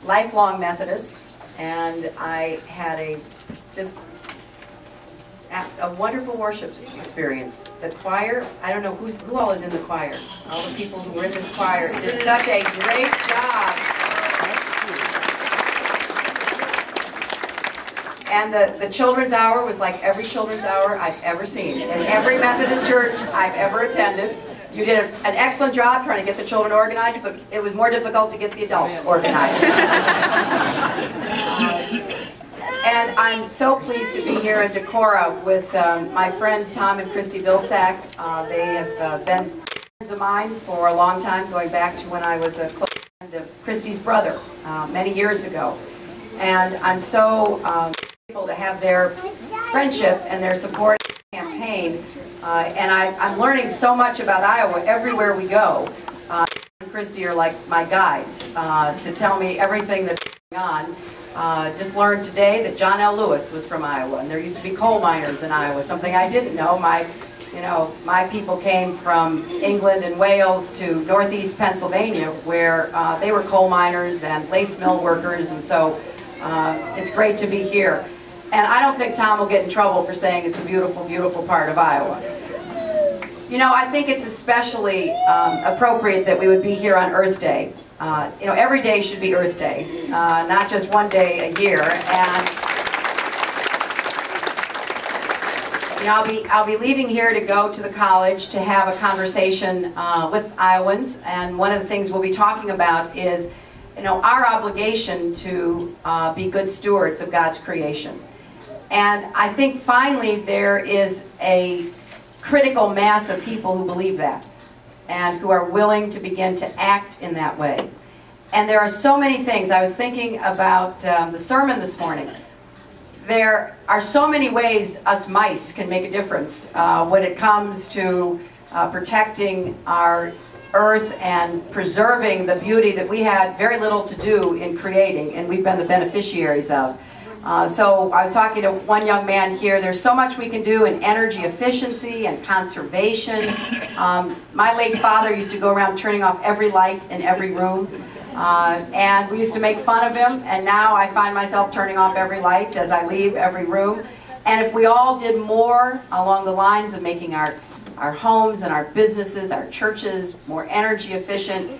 lifelong Methodist, and I had a wonderful worship experience. The choir, I don't know who all is in the choir. All the people who were in this choir did such a great job. And the children's hour was like every children's hour I've ever seen in every Methodist church I've ever attended. You did an excellent job trying to get the children organized, but it was more difficult to get the adults organized. And I'm so pleased to be here at Decorah with my friends Tom and Christy Vilsack. They have been friends of mine for a long time, going back to when I was a close friend of Christy's brother many years ago. And I'm so grateful to have their friendship and their support campaign. And I'm learning so much about Iowa everywhere we go. And Christy are like my guides to tell me everything that's going on. Just learned today that John L. Lewis was from Iowa, and there used to be coal miners in Iowa, something I didn't know. My people came from England and Wales to northeast Pennsylvania, where they were coal miners and lace mill workers, and so it's great to be here. And I don't think Tom will get in trouble for saying it's a beautiful, beautiful part of Iowa. You know, I think it's especially appropriate that we would be here on Earth Day. You know, every day should be Earth Day, not just one day a year. And you know, I'll be leaving here to go to the college to have a conversation with Iowans, and one of the things we'll be talking about is, you know, our obligation to be good stewards of God's creation. And I think finally there is a critical mass of people who believe that, and who are willing to begin to act in that way. And there are so many things. I was thinking about the sermon this morning. There are so many ways us mice can make a difference when it comes to protecting our earth and preserving the beauty that we had very little to do in creating, and we've been the beneficiaries of. So I was talking to one young man here. There's so much we can do in energy efficiency and conservation. My late father used to go around turning off every light in every room. And we used to make fun of him, and now I find myself turning off every light as I leave every room. And if we all did more along the lines of making our homes and our businesses, our churches more energy efficient,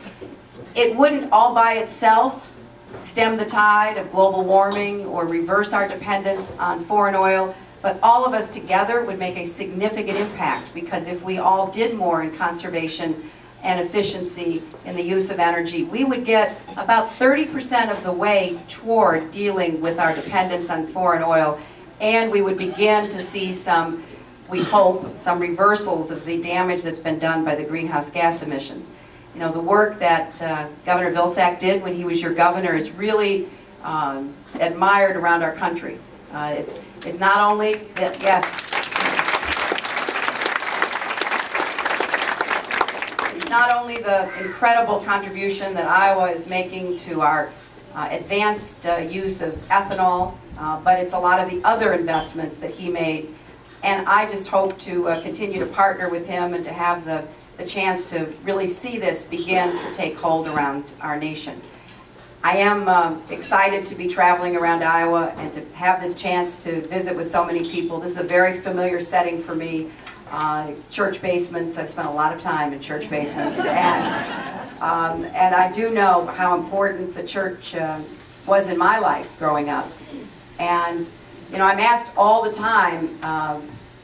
it wouldn't all by itself stem the tide of global warming or reverse our dependence on foreign oil, but all of us together would make a significant impact, because if we all did more in conservation and efficiency in the use of energy, we would get about 30% of the way toward dealing with our dependence on foreign oil, and we would begin to see some, we hope, some reversals of the damage that's been done by the greenhouse gas emissions. You know, the work that Governor Vilsack did when he was your governor is really admired around our country. It's not only that, yes, it's not only the incredible contribution that Iowa is making to our advanced use of ethanol, but it's a lot of the other investments that he made. And I just hope to continue to partner with him and to have the chance to really see this begin to take hold around our nation. I am excited to be traveling around Iowa and to have this chance to visit with so many people. This is a very familiar setting for me. Church basements, I've spent a lot of time in church basements. And I do know how important the church was in my life growing up. And you know, I'm asked all the time,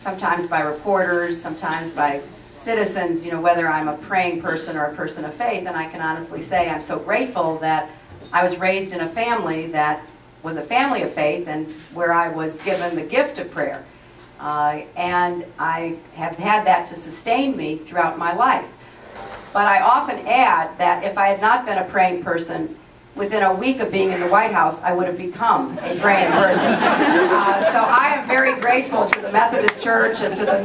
sometimes by reporters, sometimes by citizens, you know, whether I'm a praying person or a person of faith, and I can honestly say I'm so grateful that I was raised in a family that was a family of faith, and where I was given the gift of prayer. And I have had that to sustain me throughout my life. But I often add that if I had not been a praying person, within a week of being in the White House, I would have become a praying person. So I am very grateful to the Methodist Church and to the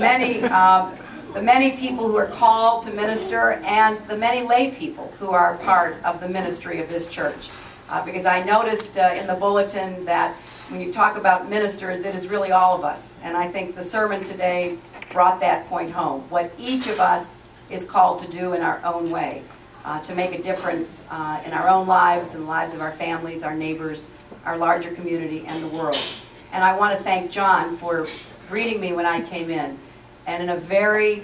many people who are called to minister, and the many lay people who are part of the ministry of this church. Because I noticed in the bulletin that when you talk about ministers, it is really all of us. And I think the sermon today brought that point home. What each of us is called to do in our own way. to make a difference in our own lives and the lives of our families, our neighbors, our larger community, and the world. And I want to thank John for greeting me when I came in, and in a very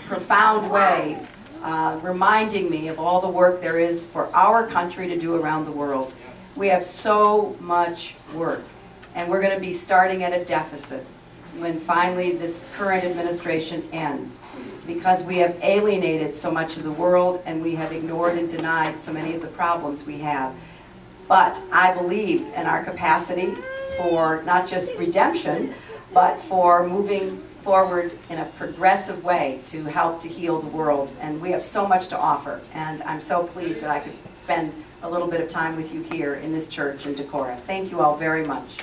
profound way, reminding me of all the work there is for our country to do around the world. We have so much work, and we're going to be starting at a deficit when finally this current administration ends, because we have alienated so much of the world and we have ignored and denied so many of the problems we have. But I believe in our capacity for not just redemption, but for moving forward in a progressive way to help to heal the world. And we have so much to offer, and I'm so pleased that I could spend a little bit of time with you here in this church in Decorah. Thank you all very much.